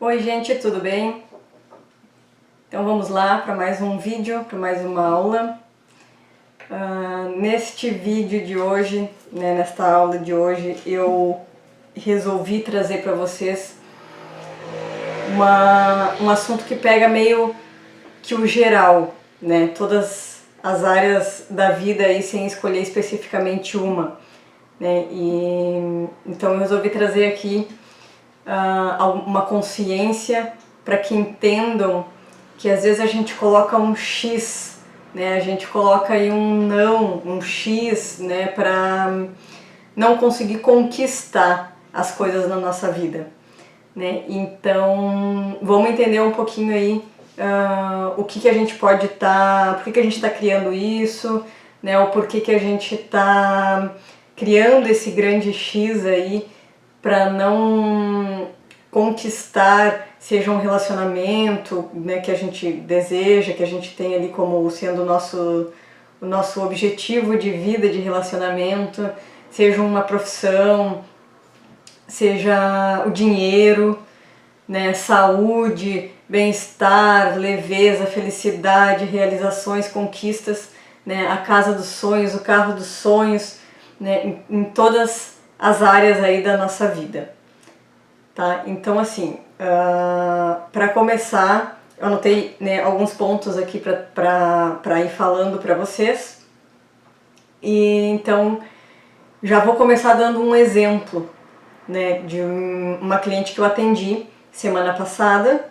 Oi gente, tudo bem? Então vamos lá para mais um vídeo, para mais uma aula. Neste vídeo de hoje, nesta aula de hoje, eu resolvi trazer para vocês um assunto que pega meio que o geral, né? Todas as áreas da vida aí sem escolher especificamente uma, né? Então eu resolvi trazer aqui uma consciência para que entendam que às vezes a gente coloca um X, né? A gente coloca aí um não, um X, né? Para não conseguir conquistar as coisas na nossa vida, né? Então vamos entender um pouquinho aí o que a gente pode estar, por que a gente está criando isso, né? O porquê que a gente está criando esse grande X aí para não conquistar, seja um relacionamento, né, que a gente deseja, que a gente tem ali como sendo o nosso objetivo de vida, de relacionamento, seja uma profissão, seja o dinheiro, né, saúde, bem-estar, leveza, felicidade, realizações, conquistas, né, a casa dos sonhos, o carro dos sonhos, né, em todas as áreas aí da nossa vida, tá? Então assim, para começar, eu anotei, né, alguns pontos aqui para ir falando para vocês, e então já vou começar dando um exemplo, né, de uma cliente que eu atendi semana passada,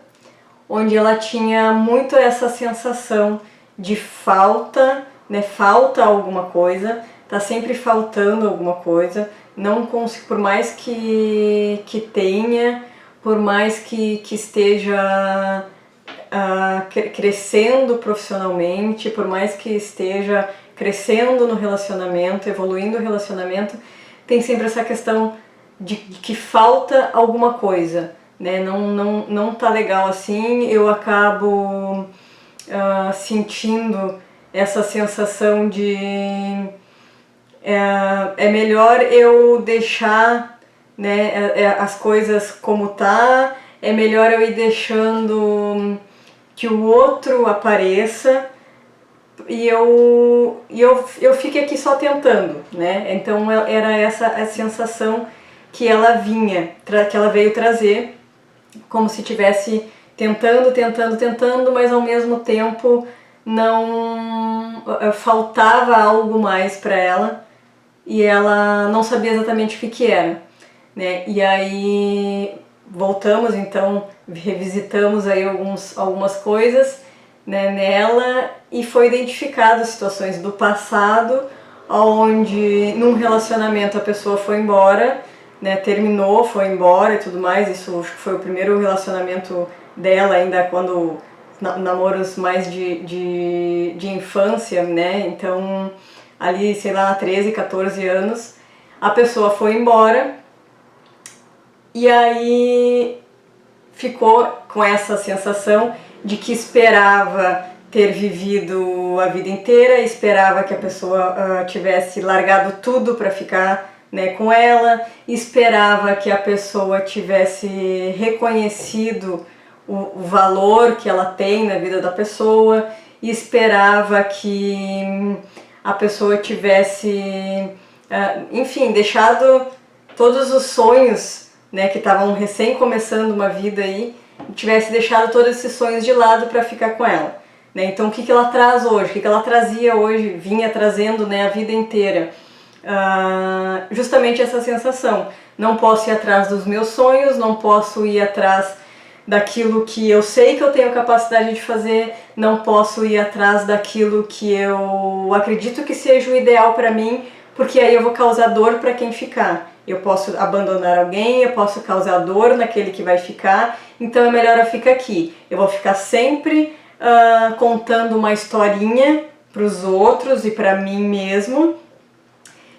onde ela tinha muito essa sensação de falta, né, falta alguma coisa, tá sempre faltando alguma coisa, não consigo, por mais que tenha, por mais que esteja crescendo profissionalmente, por mais que esteja crescendo no relacionamento, evoluindo o relacionamento, tem sempre essa questão de que falta alguma coisa, né? Não tá legal assim, eu acabo sentindo essa sensação de é melhor eu deixar, né, as coisas como tá, é melhor eu ir deixando que o outro apareça e eu fique aqui só tentando, né? Então era essa a sensação que ela que ela veio trazer, como se tivesse tentando, mas ao mesmo tempo não faltava algo mais para ela e ela não sabia exatamente o que era, né? E aí voltamos, então revisitamos aí algumas coisas, né, nela, e foi identificado situações do passado onde num relacionamento a pessoa foi embora, né, terminou, foi embora e tudo mais. Isso acho que foi o primeiro relacionamento dela, ainda quando namoros mais de infância, né? Então ali, sei lá, 13, 14 anos, a pessoa foi embora e aí ficou com essa sensação de que esperava ter vivido a vida inteira, esperava que a pessoa tivesse largado tudo para ficar, né, com ela, esperava que a pessoa tivesse reconhecido o valor que ela tem na vida da pessoa, esperava que a pessoa tivesse, enfim, deixado todos os sonhos, né, que estavam recém começando uma vida aí, tivesse deixado todos esses sonhos de lado para ficar com ela, né? Então o que ela traz hoje, o que ela trazia hoje, vinha trazendo, né, a vida inteira, justamente essa sensação: não posso ir atrás dos meus sonhos, não posso ir atrás daquilo que eu sei que eu tenho capacidade de fazer, não posso ir atrás daquilo que eu acredito que seja o ideal para mim, porque aí eu vou causar dor para quem ficar. Eu posso abandonar alguém, eu posso causar dor naquele que vai ficar, então é melhor eu ficar aqui. Eu vou ficar sempre contando uma historinha para os outros e para mim mesmo,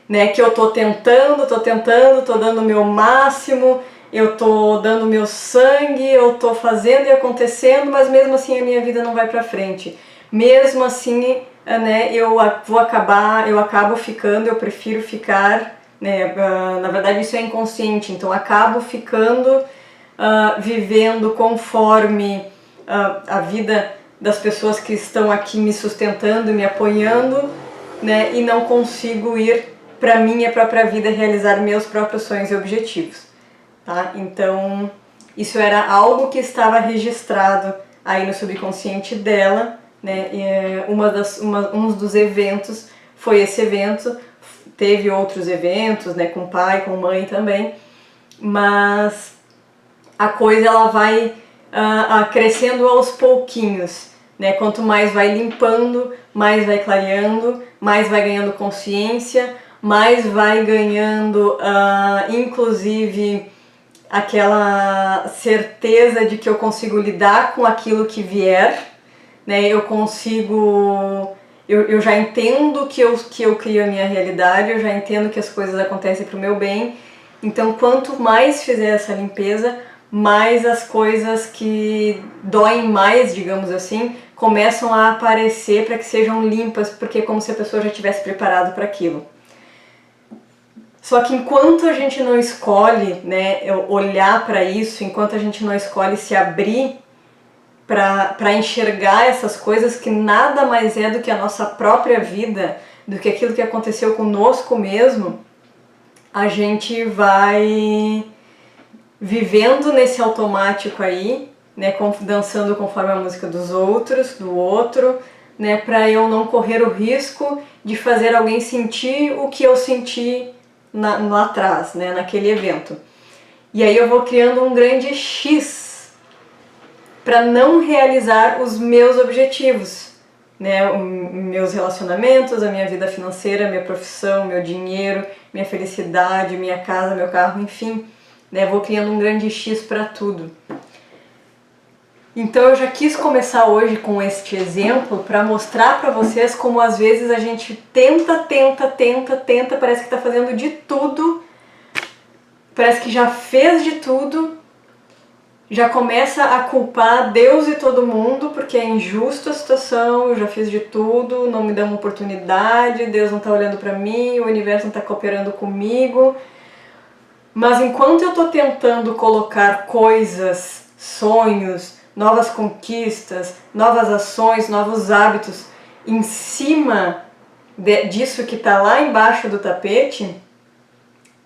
né, que eu tô tentando, tô dando o meu máximo, eu tô dando meu sangue, eu tô fazendo e acontecendo, mas mesmo assim a minha vida não vai para frente. Mesmo assim, né, eu acabo ficando, eu prefiro ficar, né, na verdade isso é inconsciente, então acabo ficando vivendo conforme a vida das pessoas que estão aqui me sustentando, me apoiando, né? E não consigo ir para minha própria vida realizar meus próprios sonhos e objetivos, tá? Então, isso era algo que estava registrado aí no subconsciente dela, né? E, um dos eventos foi esse evento, teve outros eventos, né? Com pai, com mãe também, mas a coisa ela vai crescendo aos pouquinhos, né? Quanto mais vai limpando, mais vai clareando, mais vai ganhando consciência, mais vai ganhando, inclusive, aquela certeza de que eu consigo lidar com aquilo que vier, né? Eu já entendo que eu crio a minha realidade, eu já entendo que as coisas acontecem para o meu bem. Então, quanto mais fizer essa limpeza, mais as coisas que doem mais, digamos assim, começam a aparecer para que sejam limpas, porque é como se a pessoa já tivesse preparado para aquilo. Só que enquanto a gente não escolhe, né, olhar para isso, enquanto a gente não escolhe se abrir para enxergar essas coisas que nada mais é do que a nossa própria vida, do que aquilo que aconteceu conosco mesmo, a gente vai vivendo nesse automático aí, né, dançando conforme a música dos outros, do outro, né, para eu não correr o risco de fazer alguém sentir o que eu senti lá atrás, né, naquele evento. E aí eu vou criando um grande X para não realizar os meus objetivos, né, meus relacionamentos, a minha vida financeira, minha profissão, meu dinheiro, minha felicidade, minha casa, meu carro, enfim, né, vou criando um grande X para tudo. Então eu já quis começar hoje com este exemplo para mostrar para vocês como às vezes a gente tenta, parece que está fazendo de tudo, parece que já fez de tudo, já começa a culpar Deus e todo mundo porque é injusta a situação, eu já fiz de tudo, não me dão uma oportunidade, Deus não está olhando para mim, o universo não está cooperando comigo. Mas enquanto eu estou tentando colocar coisas, sonhos, novas conquistas, novas ações, novos hábitos em cima disso que está lá embaixo do tapete,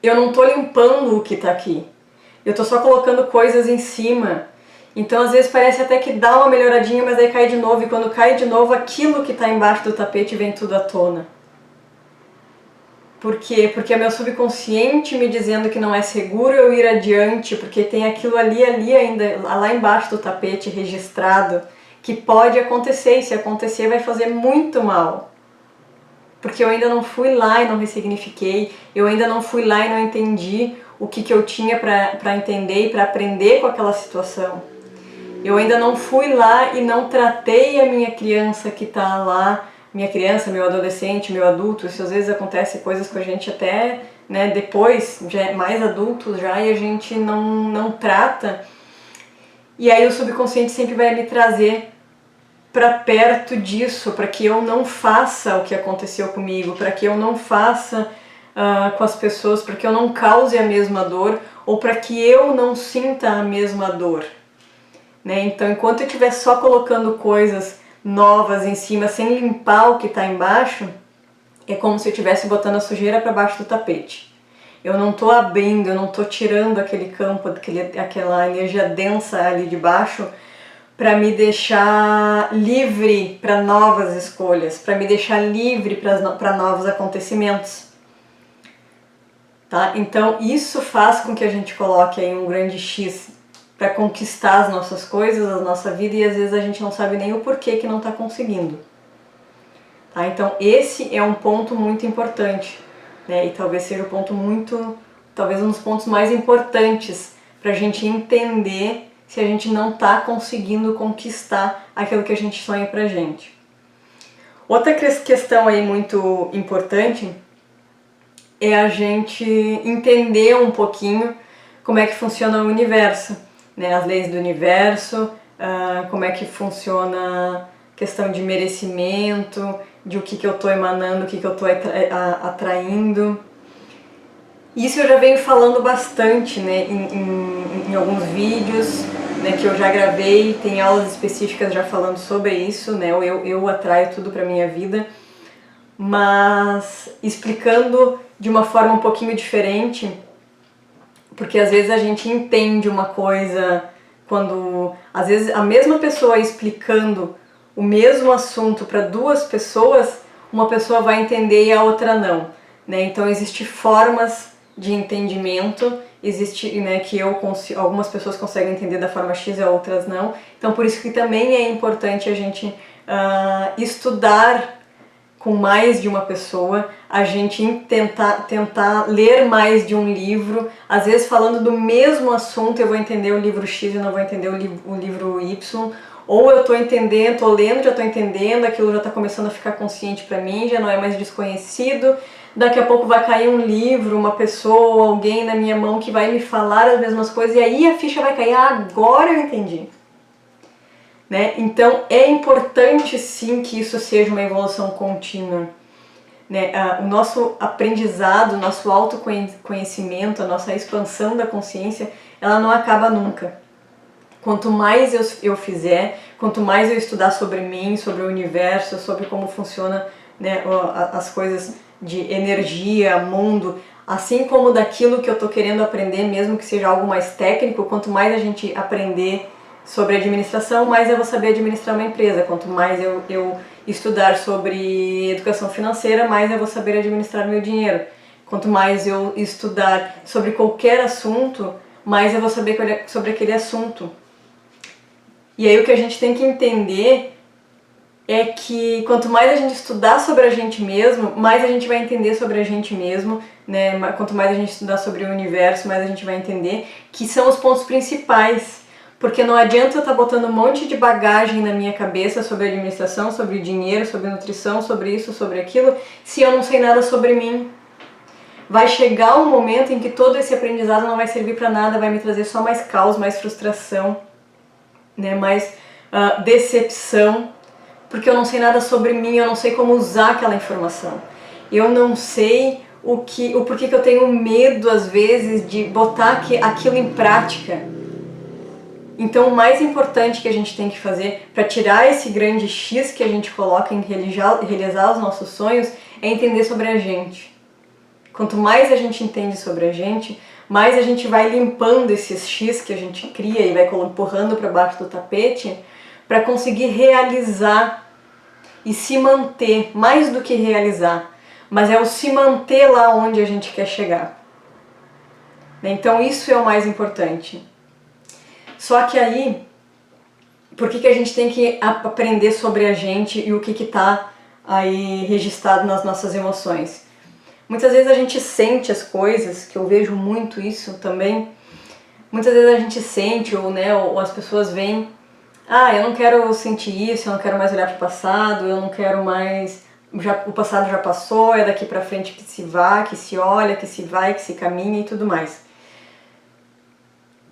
eu não estou limpando o que está aqui. Eu estou só colocando coisas em cima. Então às vezes parece até que dá uma melhoradinha, mas aí cai de novo. E quando cai de novo, aquilo que está embaixo do tapete vem tudo à tona. Por quê? Porque é meu subconsciente me dizendo que não é seguro eu ir adiante, porque tem aquilo ali ainda, lá embaixo do tapete registrado, que pode acontecer, e se acontecer vai fazer muito mal. Porque eu ainda não fui lá e não ressignifiquei, eu ainda não fui lá e não entendi o que eu tinha para entender e para aprender com aquela situação. Eu ainda não fui lá e não tratei a minha criança que está lá, minha criança, meu adolescente, meu adulto. Isso às vezes acontece coisas com a gente até, né, depois, já mais adultos já, e a gente não trata. E aí o subconsciente sempre vai me trazer para perto disso, para que eu não faça o que aconteceu comigo, para que eu não faça com as pessoas, para que eu não cause a mesma dor, ou para que eu não sinta a mesma dor. Né? Então, enquanto eu estiver só colocando coisas novas em cima, sem limpar o que está embaixo, é como se eu estivesse botando a sujeira para baixo do tapete. Eu não estou abrindo, eu não estou tirando aquele campo, aquela energia densa ali de baixo, para me deixar livre para novas escolhas, para me deixar livre para novos acontecimentos. Tá? Então isso faz com que a gente coloque aí um grande X para conquistar as nossas coisas, a nossa vida, e às vezes a gente não sabe nem o porquê que não está conseguindo. Tá? Então esse é um ponto muito importante, né? E talvez seja o ponto talvez um dos pontos mais importantes para a gente entender se a gente não está conseguindo conquistar aquilo que a gente sonha pra gente. Outra questão aí muito importante é a gente entender um pouquinho como é que funciona o universo, né? As leis do universo, como é que funciona a questão de merecimento, de o que eu estou emanando, o que eu estou atraindo. Isso eu já venho falando bastante, né, em alguns vídeos, né, que eu já gravei, tem aulas específicas já falando sobre isso, né, eu atraio tudo para minha vida, mas explicando de uma forma um pouquinho diferente, porque às vezes a gente entende uma coisa quando, às vezes, a mesma pessoa explicando o mesmo assunto para duas pessoas, uma pessoa vai entender e a outra não, né? Então existem formas de entendimento, existe, né, que algumas pessoas conseguem entender da forma X e outras não. Então por isso que também é importante a gente estudar com mais de uma pessoa, a gente tentar ler mais de um livro, às vezes falando do mesmo assunto eu vou entender o livro X e não vou entender o livro Y, ou eu tô entendendo, tô lendo, já tô entendendo, aquilo já tá começando a ficar consciente para mim, já não é mais desconhecido, daqui a pouco vai cair um livro, uma pessoa, alguém na minha mão que vai me falar as mesmas coisas e aí a ficha vai cair, agora eu entendi. Né? Então é importante sim que isso seja uma evolução contínua. Né? O nosso aprendizado, o nosso autoconhecimento, a nossa expansão da consciência, ela não acaba nunca. Quanto mais eu fizer, quanto mais eu estudar sobre mim, sobre o universo, sobre como funciona, né, as coisas de energia, mundo, assim como daquilo que eu estou querendo aprender, mesmo que seja algo mais técnico, quanto mais a gente aprender sobre administração, mais eu vou saber administrar uma empresa. Quanto mais eu estudar sobre educação financeira, mais eu vou saber administrar meu dinheiro. Quanto mais eu estudar sobre qualquer assunto, mais eu vou saber sobre aquele assunto. E aí o que a gente tem que entender é que quanto mais a gente estudar sobre a gente mesmo, mais a gente vai entender sobre a gente mesmo, né? Quanto mais a gente estudar sobre o universo, mais a gente vai entender que são os pontos principais. Porque não adianta eu estar botando um monte de bagagem na minha cabeça sobre administração, sobre dinheiro, sobre nutrição, sobre isso, sobre aquilo, se eu não sei nada sobre mim. Vai chegar um momento em que todo esse aprendizado não vai servir para nada, vai me trazer só mais caos, mais frustração, né? Mais decepção, porque eu não sei nada sobre mim, eu não sei como usar aquela informação. Eu não sei o porquê que eu tenho medo, às vezes, de botar aquilo em prática. Então o mais importante que a gente tem que fazer para tirar esse grande X que a gente coloca em realizar os nossos sonhos é entender sobre a gente. Quanto mais a gente entende sobre a gente, mais a gente vai limpando esses X que a gente cria e vai empurrando para baixo do tapete para conseguir realizar e se manter, mais do que realizar, mas é o se manter lá onde a gente quer chegar. Então isso é o mais importante. Só que aí, por que a gente tem que aprender sobre a gente e o que está aí registrado nas nossas emoções? Muitas vezes a gente sente as coisas, que eu vejo muito isso também, muitas vezes a gente sente, ou as pessoas veem, eu não quero sentir isso, eu não quero mais olhar para o passado, eu não quero mais, o passado já passou, é daqui para frente que se vai, que se olha, que se vai, que se caminha e tudo mais.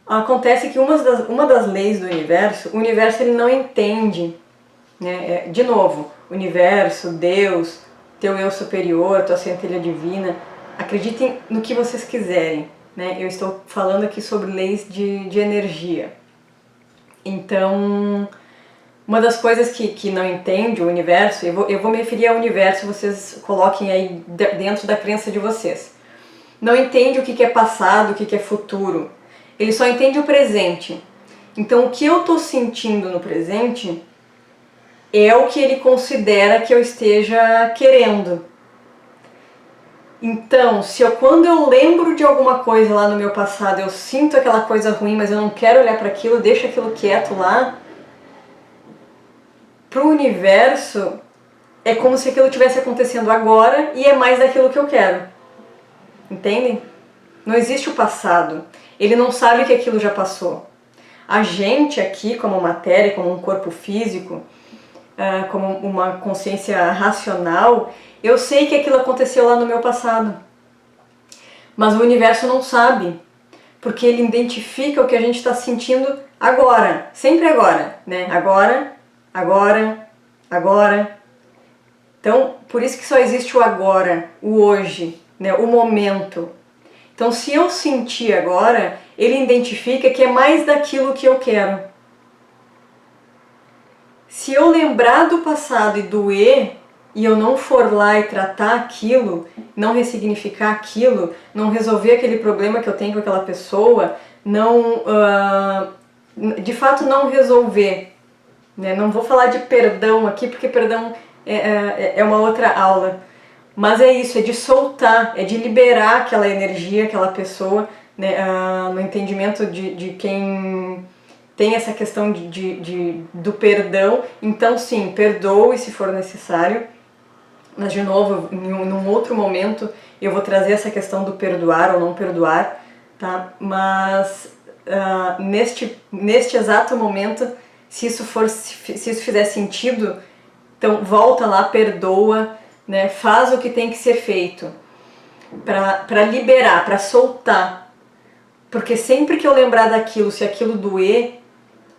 Acontece que uma das leis do universo, o universo ele não entende, né? De novo, universo, Deus, teu eu superior, tua centelha divina, acreditem no que vocês quiserem, né? Eu estou falando aqui sobre leis de energia. Então, uma das coisas que não entende o universo, eu vou me referir ao universo, vocês coloquem aí dentro da crença de vocês. Não entende o que é passado, o que é futuro. Ele só entende o presente. Então o que eu estou sentindo no presente é o que ele considera que eu esteja querendo. Então, quando eu lembro de alguma coisa lá no meu passado, eu sinto aquela coisa ruim, mas eu não quero olhar para aquilo, deixo aquilo quieto lá, para o universo é como se aquilo estivesse acontecendo agora e é mais daquilo que eu quero. Entendem? Não existe o passado. Ele não sabe que aquilo já passou. A gente aqui, como matéria, como um corpo físico, como uma consciência racional, eu sei que aquilo aconteceu lá no meu passado. Mas o universo não sabe, porque ele identifica o que a gente está sentindo agora, sempre agora, né? Agora, agora, agora. Então, por isso que só existe o agora, o hoje, né? O momento. Então, se eu sentir agora, ele identifica que é mais daquilo que eu quero. Se eu lembrar do passado e doer, e eu não for lá e tratar aquilo, não ressignificar aquilo, não resolver aquele problema que eu tenho com aquela pessoa, não, de fato não resolver, né? Não vou falar de perdão aqui, porque perdão é uma outra aula, mas é isso, é de soltar, é de liberar aquela energia, aquela pessoa, né? No entendimento de quem tem essa questão do perdão. Então sim, perdoe se for necessário, mas de novo, num outro momento eu vou trazer essa questão do perdoar ou não perdoar, tá? Mas neste exato momento, se isso fizer sentido, então volta lá, perdoa, né? Faz o que tem que ser feito para liberar, para soltar, porque sempre que eu lembrar daquilo, se aquilo doer,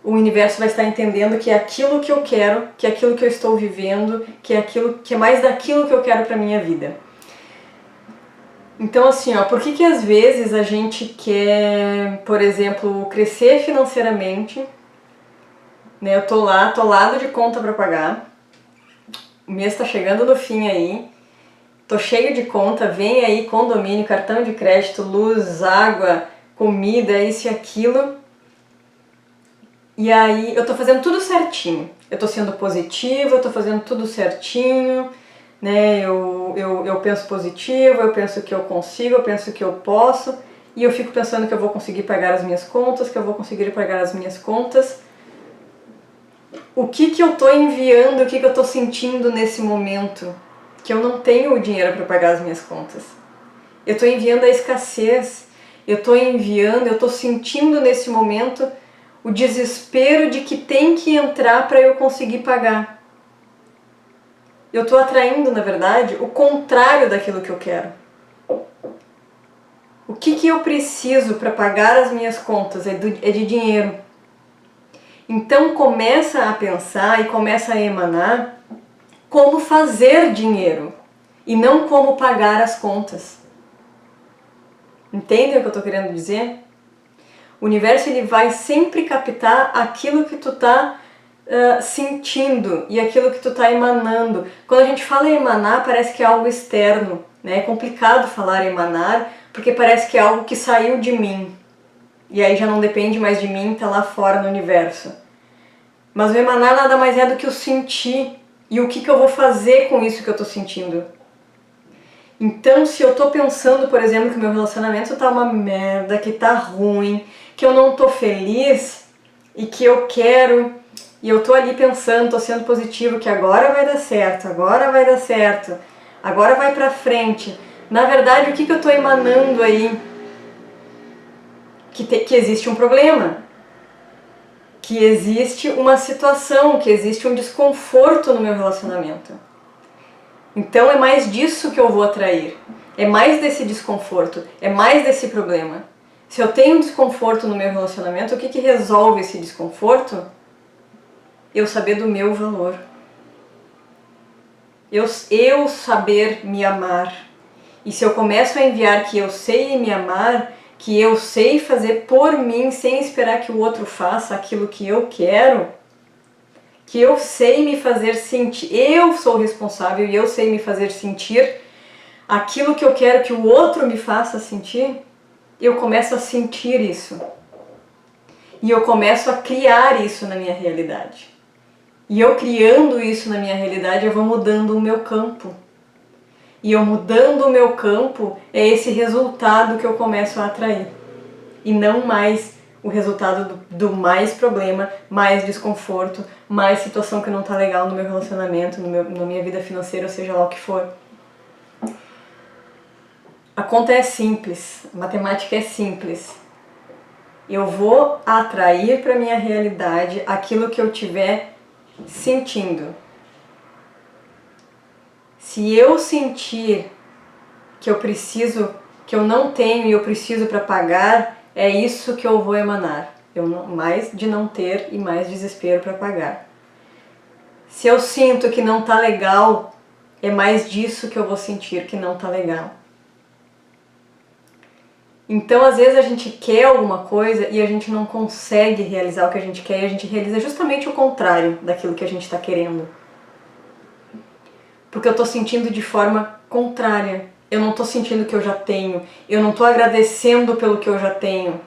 o universo vai estar entendendo que é aquilo que eu quero, que é aquilo que eu estou vivendo, que é aquilo que é mais daquilo que eu quero para minha vida. Então assim, ó, por que às vezes a gente quer, por exemplo, crescer financeiramente, né? Eu tô lado de conta para pagar, o mês tá chegando no fim aí, tô cheio de conta, vem aí condomínio, cartão de crédito, luz, água, comida, isso e aquilo. E aí eu tô fazendo tudo certinho, eu tô sendo positiva, eu tô fazendo tudo certinho, né? Eu penso positivo, eu penso que eu consigo, eu penso que eu posso, e eu fico pensando que eu vou conseguir pagar as minhas contas, que eu vou conseguir pagar as minhas contas. O que eu tô enviando, o que eu tô sentindo nesse momento? Que eu não tenho o dinheiro para pagar as minhas contas. Eu tô enviando a escassez, eu tô sentindo nesse momento o desespero de que tem que entrar para eu conseguir pagar. Eu estou atraindo, na verdade, o contrário daquilo que eu quero. O que eu preciso para pagar as minhas contas é de dinheiro. Então começa a pensar e começa a emanar como fazer dinheiro e não como pagar as contas. Entendem o que eu estou querendo dizer? O universo ele vai sempre captar aquilo que tu tá sentindo e aquilo que tu tá emanando. Quando a gente fala em emanar, parece que é algo externo, né? É complicado falar emanar, porque parece que é algo que saiu de mim. E aí já não depende mais de mim, tá lá fora no universo. Mas o emanar nada mais é do que o sentir e o que eu vou fazer com isso que eu tô sentindo. Então, se eu tô pensando, por exemplo, que o meu relacionamento tá uma merda, que tá ruim, que eu não tô feliz e que eu quero, e eu tô ali pensando, tô sendo positivo, que agora vai dar certo, agora vai dar certo, agora vai pra frente. Na verdade, o que eu tô emanando aí? Que existe um problema, que existe uma situação, que existe um desconforto no meu relacionamento. Então é mais disso que eu vou atrair, é mais desse desconforto, é mais desse problema. Se eu tenho desconforto no meu relacionamento, o que resolve esse desconforto? Eu saber do meu valor. Eu saber me amar. E se eu começo a enviar que eu sei me amar, que eu sei fazer por mim sem esperar que o outro faça aquilo que eu quero, que eu sei me fazer sentir, eu sou responsável e eu sei me fazer sentir aquilo que eu quero que o outro me faça sentir, eu começo a sentir isso. E eu começo a criar isso na minha realidade. E eu criando isso na minha realidade, eu vou mudando o meu campo. E eu mudando o meu campo, é esse resultado que eu começo a atrair. E não mais o resultado do mais problema, mais desconforto, mais situação que não tá legal no meu relacionamento, na minha vida financeira, ou seja lá o que for. A conta é simples, a matemática é simples. Eu vou atrair para minha realidade aquilo que eu tiver sentindo. Se eu sentir que eu preciso, que eu não tenho e eu preciso para pagar, é isso que eu vou emanar. Mais de não ter e mais desespero para pagar. Se eu sinto que não tá legal, é mais disso que eu vou sentir que não tá legal. Então, às vezes a gente quer alguma coisa e a gente não consegue realizar o que a gente quer, e a gente realiza justamente o contrário daquilo que a gente está querendo. Porque eu estou sentindo de forma contrária. Eu não estou sentindo o que eu já tenho. Eu não estou agradecendo pelo que eu já tenho.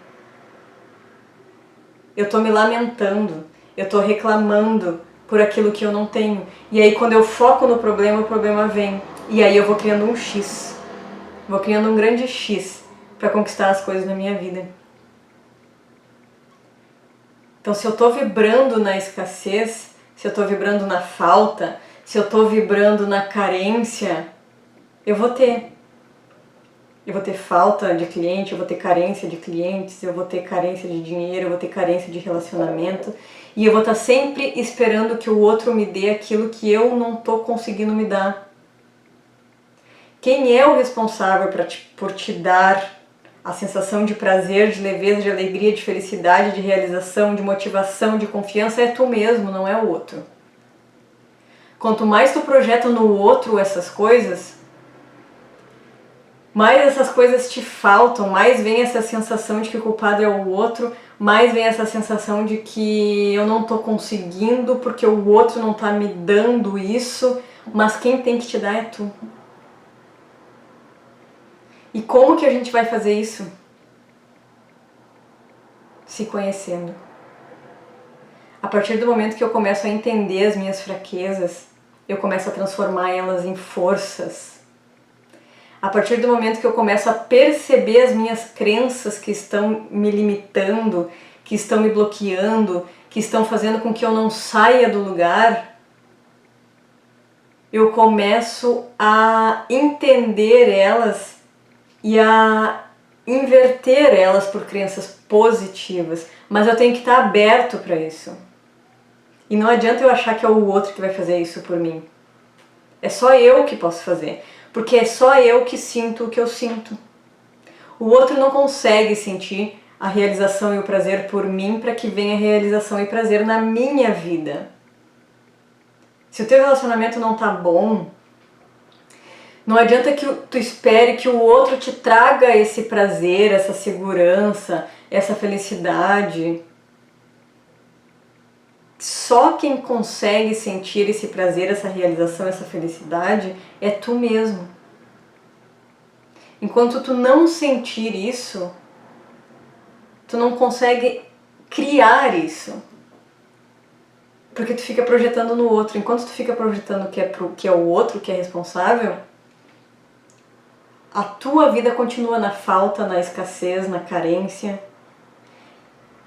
Eu estou me lamentando. Eu estou reclamando por aquilo que eu não tenho. E aí quando eu foco no problema, o problema vem. E aí eu vou criando um X. Vou criando um grande X para conquistar as coisas na minha vida. Então, se eu estou vibrando na escassez, se eu estou vibrando na falta, se eu estou vibrando na carência, eu vou ter. Eu vou ter falta de cliente, eu vou ter carência de clientes, eu vou ter carência de dinheiro, eu vou ter carência de relacionamento. E eu vou estar sempre esperando que o outro me dê aquilo que eu não estou conseguindo me dar. Quem é o responsável por te dar a sensação de prazer, de leveza, de alegria, de felicidade, de realização, de motivação, de confiança, é tu mesmo, não é o outro. Quanto mais tu projeta no outro essas coisas, mais essas coisas te faltam, mais vem essa sensação de que o culpado é o outro, mais vem essa sensação de que eu não tô conseguindo porque o outro não tá me dando isso, mas quem tem que te dar é tu. E como que a gente vai fazer isso? Se conhecendo. A partir do momento que eu começo a entender as minhas fraquezas, eu começo a transformar elas em forças. A partir do momento que eu começo a perceber as minhas crenças que estão me limitando, que estão me bloqueando, que estão fazendo com que eu não saia do lugar, eu começo a entender elas e a inverter elas por crenças positivas, mas eu tenho que estar aberto para isso. E não adianta eu achar que é o outro que vai fazer isso por mim. É só eu que posso fazer, porque é só eu que sinto o que eu sinto. O outro não consegue sentir a realização e o prazer por mim para que venha realização e prazer na minha vida. Se o teu relacionamento não tá bom, não adianta que tu espere que o outro te traga esse prazer, essa segurança, essa felicidade. Só quem consegue sentir esse prazer, essa realização, essa felicidade é tu mesmo. Enquanto tu não sentir isso, tu não consegue criar isso. Porque tu fica projetando no outro. Enquanto tu fica projetando que é o outro que é responsável, a tua vida continua na falta, na escassez, na carência.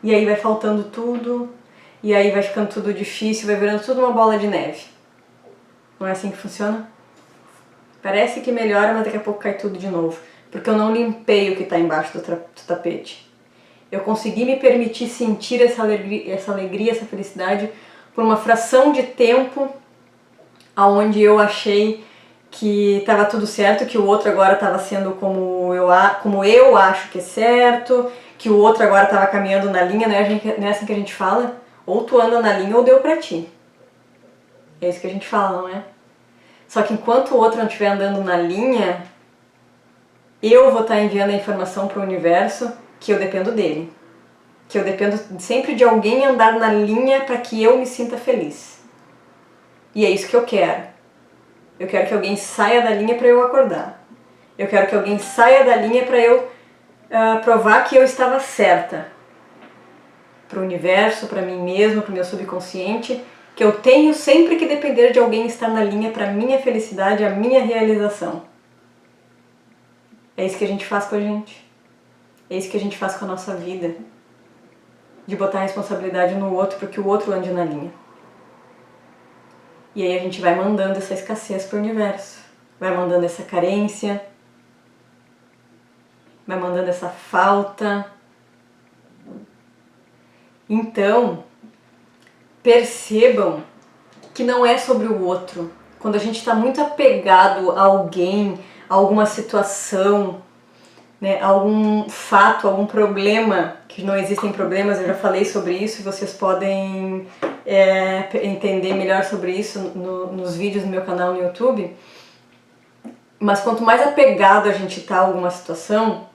E aí vai faltando tudo, e aí vai ficando tudo difícil, vai virando tudo uma bola de neve. Não é assim que funciona? Parece que melhora, mas daqui a pouco cai tudo de novo. Porque eu não limpei o que está embaixo do tapete. Eu consegui me permitir sentir essa alegria, essa felicidade por uma fração de tempo onde eu achei que estava tudo certo, que o outro agora estava sendo como eu acho que é certo, que o outro agora estava caminhando na linha, não é assim que a gente fala? Ou tu anda na linha ou deu pra ti. É isso que a gente fala, não é? Só que enquanto o outro não estiver andando na linha, eu vou estar enviando a informação para o universo que eu dependo dele. Que eu dependo sempre de alguém andar na linha para que eu me sinta feliz. E é isso que eu quero. Eu quero que alguém saia da linha para eu acordar. Eu quero que alguém saia da linha para eu provar que eu estava certa. Para o universo, para mim mesmo, para o meu subconsciente, que eu tenho sempre que depender de alguém estar na linha para a minha felicidade, a minha realização. É isso que a gente faz com a gente. É isso que a gente faz com a nossa vida. De botar a responsabilidade no outro para que o outro ande na linha. E aí a gente vai mandando essa escassez para o universo. Vai mandando essa carência. Vai mandando essa falta. Então, percebam que não é sobre o outro. Quando a gente está muito apegado a alguém, a alguma situação, né, a algum fato, algum problema, que não existem problemas, eu já falei sobre isso, vocês podem entender melhor sobre isso nos vídeos do meu canal no YouTube. Mas quanto mais apegado a gente está a alguma situação,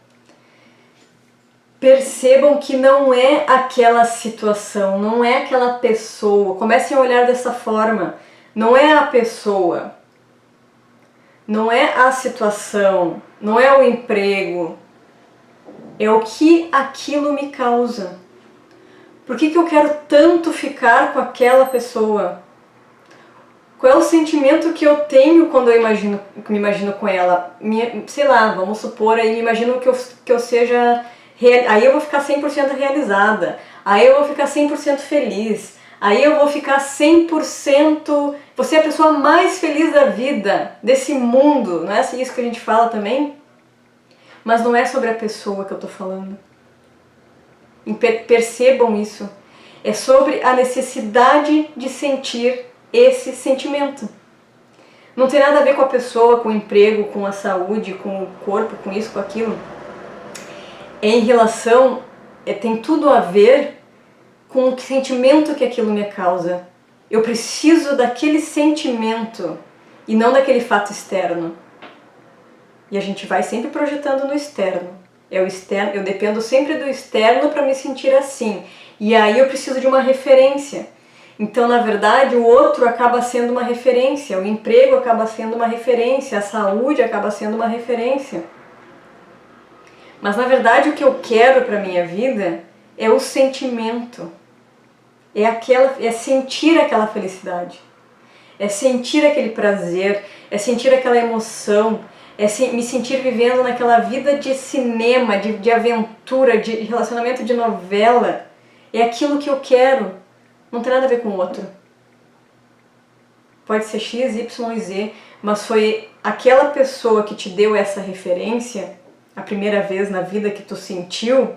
percebam que não é aquela situação, não é aquela pessoa. Comecem a olhar dessa forma. Não é a pessoa, não é a situação, não é o emprego. É o que aquilo me causa. Por que eu quero tanto ficar com aquela pessoa? Qual é o sentimento que eu tenho quando eu me imagino com ela? Sei lá, vamos supor, aí me imagino que eu seja... Aí eu vou ficar 100% realizada. Aí eu vou ficar 100% feliz. Aí eu vou ficar 100%... Você é a pessoa mais feliz da vida, desse mundo. Não é isso que a gente fala também? Mas não é sobre a pessoa que eu tô falando. Percebam isso. É sobre a necessidade de sentir esse sentimento. Não tem nada a ver com a pessoa, com o emprego, com a saúde, com o corpo, com isso, com aquilo. É em relação, tem tudo a ver com o sentimento que aquilo me causa. Eu preciso daquele sentimento e não daquele fato externo. E a gente vai sempre projetando no externo. É o externo, eu dependo sempre do externo para me sentir assim. E aí eu preciso de uma referência. Então, na verdade, o outro acaba sendo uma referência, o emprego acaba sendo uma referência, a saúde acaba sendo uma referência. Mas, na verdade, o que eu quero para a minha vida é o sentimento. É sentir aquela felicidade. É sentir aquele prazer, é sentir aquela emoção, é me sentir vivendo naquela vida de cinema, de aventura, de relacionamento de novela. É aquilo que eu quero. Não tem nada a ver com o outro. Pode ser X, Y e Z, mas foi aquela pessoa que te deu essa referência, a primeira vez na vida que tu sentiu,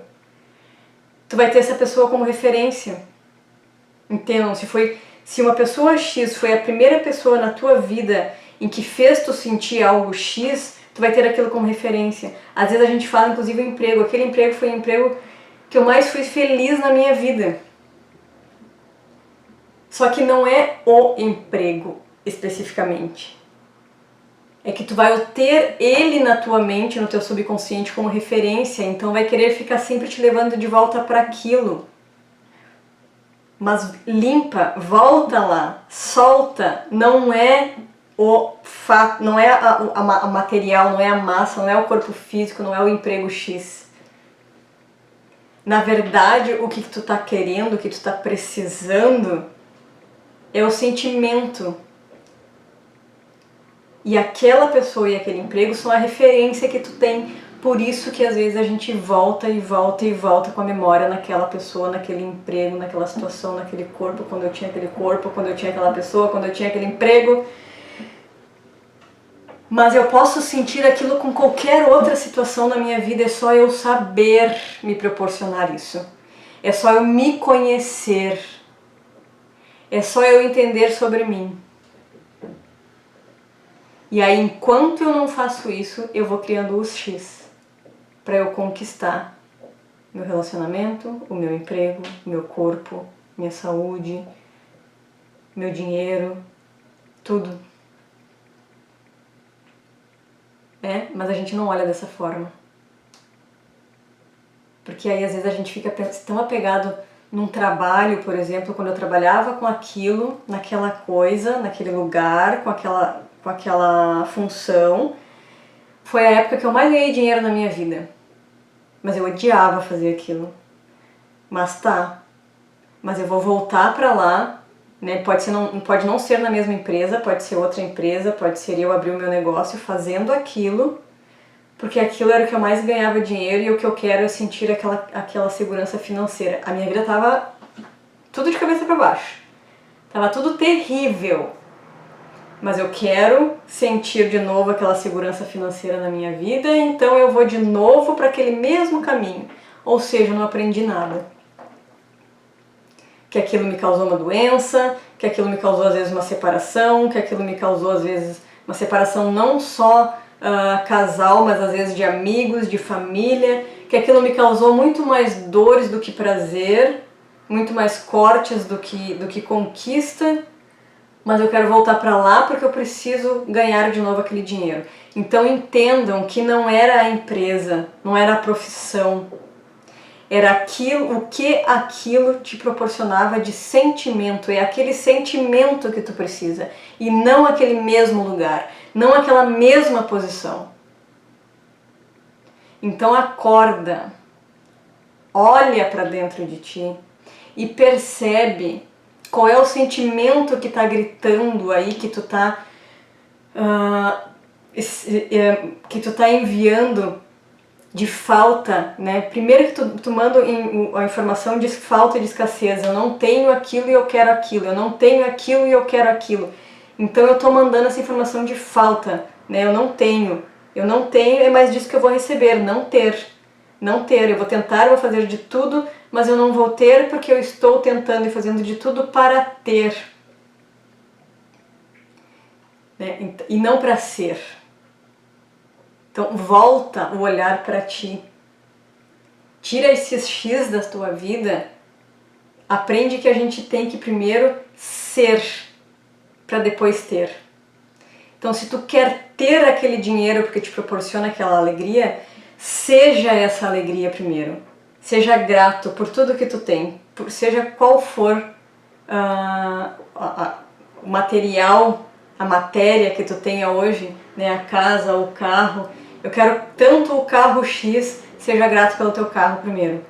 tu vai ter essa pessoa como referência. Entendam? Se uma pessoa X foi a primeira pessoa na tua vida em que fez tu sentir algo X, tu vai ter aquilo como referência. Às vezes a gente fala, inclusive, o emprego. Aquele emprego foi o emprego que eu mais fui feliz na minha vida. Só que não é o emprego, especificamente. É que tu vai ter ele na tua mente, no teu subconsciente como referência, então vai querer ficar sempre te levando de volta para aquilo. Mas limpa, volta lá, solta, não é o fato, não é a material, não é a massa, não é o corpo físico, não é o emprego X. Na verdade, o que tu tá querendo, o que tu tá precisando é o sentimento. E aquela pessoa e aquele emprego são a referência que tu tem. Por isso que às vezes a gente volta e volta e volta com a memória naquela pessoa, naquele emprego, naquela situação, naquele corpo, quando eu tinha aquele corpo, quando eu tinha aquela pessoa, quando eu tinha aquele emprego. Mas eu posso sentir aquilo com qualquer outra situação na minha vida, é só eu saber me proporcionar isso. É só eu me conhecer. É só eu entender sobre mim. E aí, enquanto eu não faço isso, eu vou criando os X para eu conquistar meu relacionamento, o meu emprego, meu corpo, minha saúde, meu dinheiro, tudo. Mas a gente não olha dessa forma. Porque aí às vezes a gente fica tão apegado num trabalho, por exemplo, quando eu trabalhava com aquilo, naquela coisa, naquele lugar, com aquela função, foi a época que eu mais ganhei dinheiro na minha vida. Mas eu odiava fazer aquilo. Mas eu vou voltar pra lá, né? Pode não ser na mesma empresa, pode ser outra empresa, pode ser eu abrir o meu negócio fazendo aquilo, porque aquilo era o que eu mais ganhava dinheiro e o que eu quero é sentir aquela segurança financeira. A minha vida tava tudo de cabeça pra baixo. Tava tudo terrível. Mas eu quero sentir de novo aquela segurança financeira na minha vida, então eu vou de novo para aquele mesmo caminho. Ou seja, eu não aprendi nada. Que aquilo me causou uma doença, que aquilo me causou às vezes uma separação, que aquilo me causou às vezes uma separação não só casal, mas às vezes de amigos, de família, que aquilo me causou muito mais dores do que prazer, muito mais cortes do que conquista. Mas eu quero voltar para lá porque eu preciso ganhar de novo aquele dinheiro. Então entendam que não era a empresa, não era a profissão, Era aquilo, o que aquilo te proporcionava de sentimento. É aquele sentimento que tu precisa e não aquele mesmo lugar, não aquela mesma posição. Então acorda, olha para dentro de ti e percebe qual é o sentimento que está gritando aí, que tu tá enviando de falta, né? Primeiro que tu manda a informação de falta e de escassez. Eu não tenho aquilo e eu quero aquilo. Eu não tenho aquilo e eu quero aquilo. Então eu tô mandando essa informação de falta, né? Eu não tenho, é mais disso que eu vou receber. Não ter. Eu vou tentar, eu vou fazer de tudo, mas eu não vou ter porque eu estou tentando e fazendo de tudo para ter, né? E não para ser. Então volta o olhar para ti. Tira esses X da tua vida. Aprende que a gente tem que primeiro ser para depois ter. Então se tu quer ter aquele dinheiro porque te proporciona aquela alegria, seja essa alegria primeiro. Seja grato por tudo que tu tem, seja qual for o material, a matéria que tu tenha hoje, né, a casa, o carro. Eu quero tanto o carro X, seja grato pelo teu carro primeiro.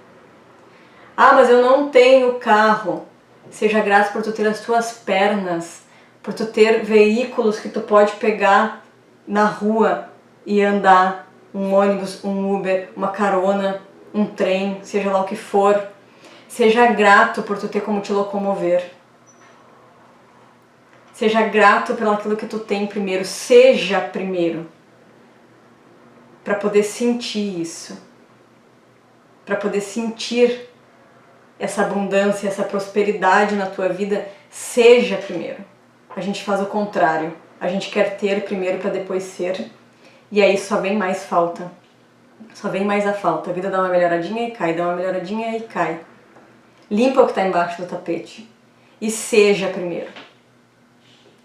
Ah, mas eu não tenho carro. Seja grato por tu ter as tuas pernas, por tu ter veículos que tu pode pegar na rua e andar, um ônibus, um Uber, uma carona, um trem, seja lá o que for. Seja grato por tu ter como te locomover. Seja grato pelo aquilo que tu tem primeiro. Seja primeiro. Para poder sentir isso. Para poder sentir essa abundância, essa prosperidade na tua vida, seja primeiro. A gente faz o contrário. A gente quer ter primeiro para depois ser. E aí só vem mais falta. Só vem mais a falta. A vida dá uma melhoradinha e cai, dá uma melhoradinha e cai. Limpa o que está embaixo do tapete. E seja primeiro.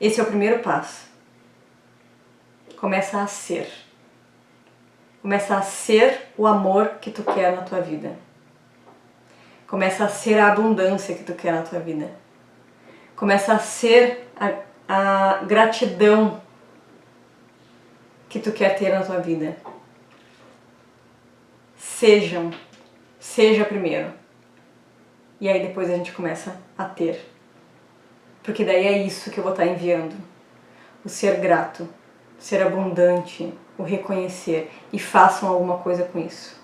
Esse é o primeiro passo. Começa a ser. Começa a ser o amor que tu quer na tua vida. Começa a ser a abundância que tu quer na tua vida. Começa a ser a gratidão que tu quer ter na tua vida. Seja primeiro. E aí depois a gente começa a ter. Porque daí é isso que eu vou estar enviando. O ser grato, ser abundante, o reconhecer. E façam alguma coisa com isso.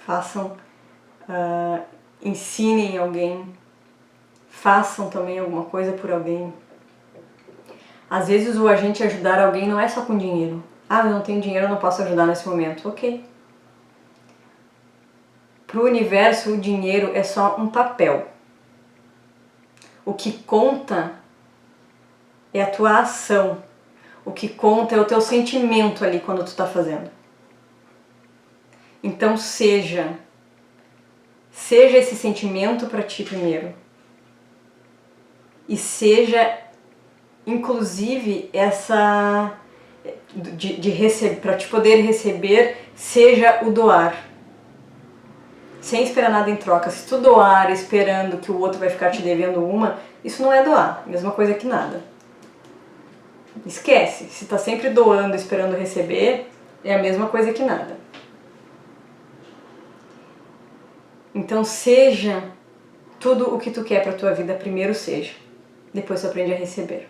Façam, ensinem alguém. Façam também alguma coisa por alguém. Às vezes o agente ajudar alguém não é só com dinheiro. Ah, eu não tenho dinheiro, eu não posso ajudar nesse momento. Ok. Para o universo, o dinheiro é só um papel. O que conta é a tua ação. O que conta é o teu sentimento ali quando tu está fazendo. Então seja esse sentimento para ti primeiro. E seja, inclusive, essa de receber, para te poder receber, seja o doar. Sem esperar nada em troca. Se tu doar esperando que o outro vai ficar te devendo isso não é doar. Mesma coisa que nada. Esquece. Se tá sempre doando esperando receber, é a mesma coisa que nada. Então seja tudo o que tu quer pra tua vida, primeiro seja. Depois tu aprende a receber.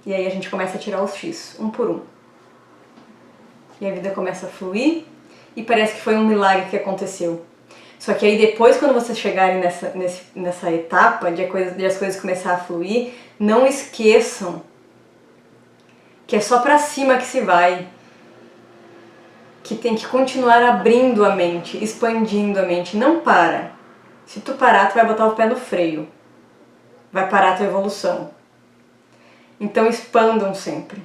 E aí a gente começa a tirar os X, um por um. E a vida começa a fluir e parece que foi um milagre que aconteceu. Só que aí depois, quando vocês chegarem nessa etapa de as coisas começar a fluir, não esqueçam que é só pra cima que se vai. Que tem que continuar abrindo a mente, expandindo a mente. Não para. Se tu parar, tu vai botar o pé no freio. Vai parar a tua evolução. Então expandam sempre.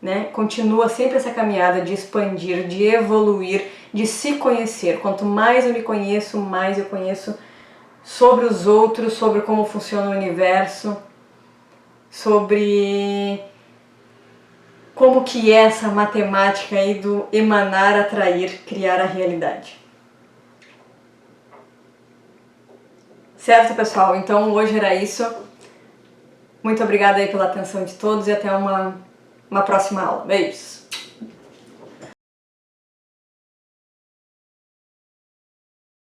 Né? Continua sempre essa caminhada de expandir, de evoluir, de se conhecer. Quanto mais eu me conheço, mais eu conheço sobre os outros, sobre como funciona o universo, sobre como que é essa matemática aí do emanar, atrair, criar a realidade. Certo, pessoal? Então hoje era isso. Muito obrigada aí pela atenção de todos e até uma próxima aula. Beijos!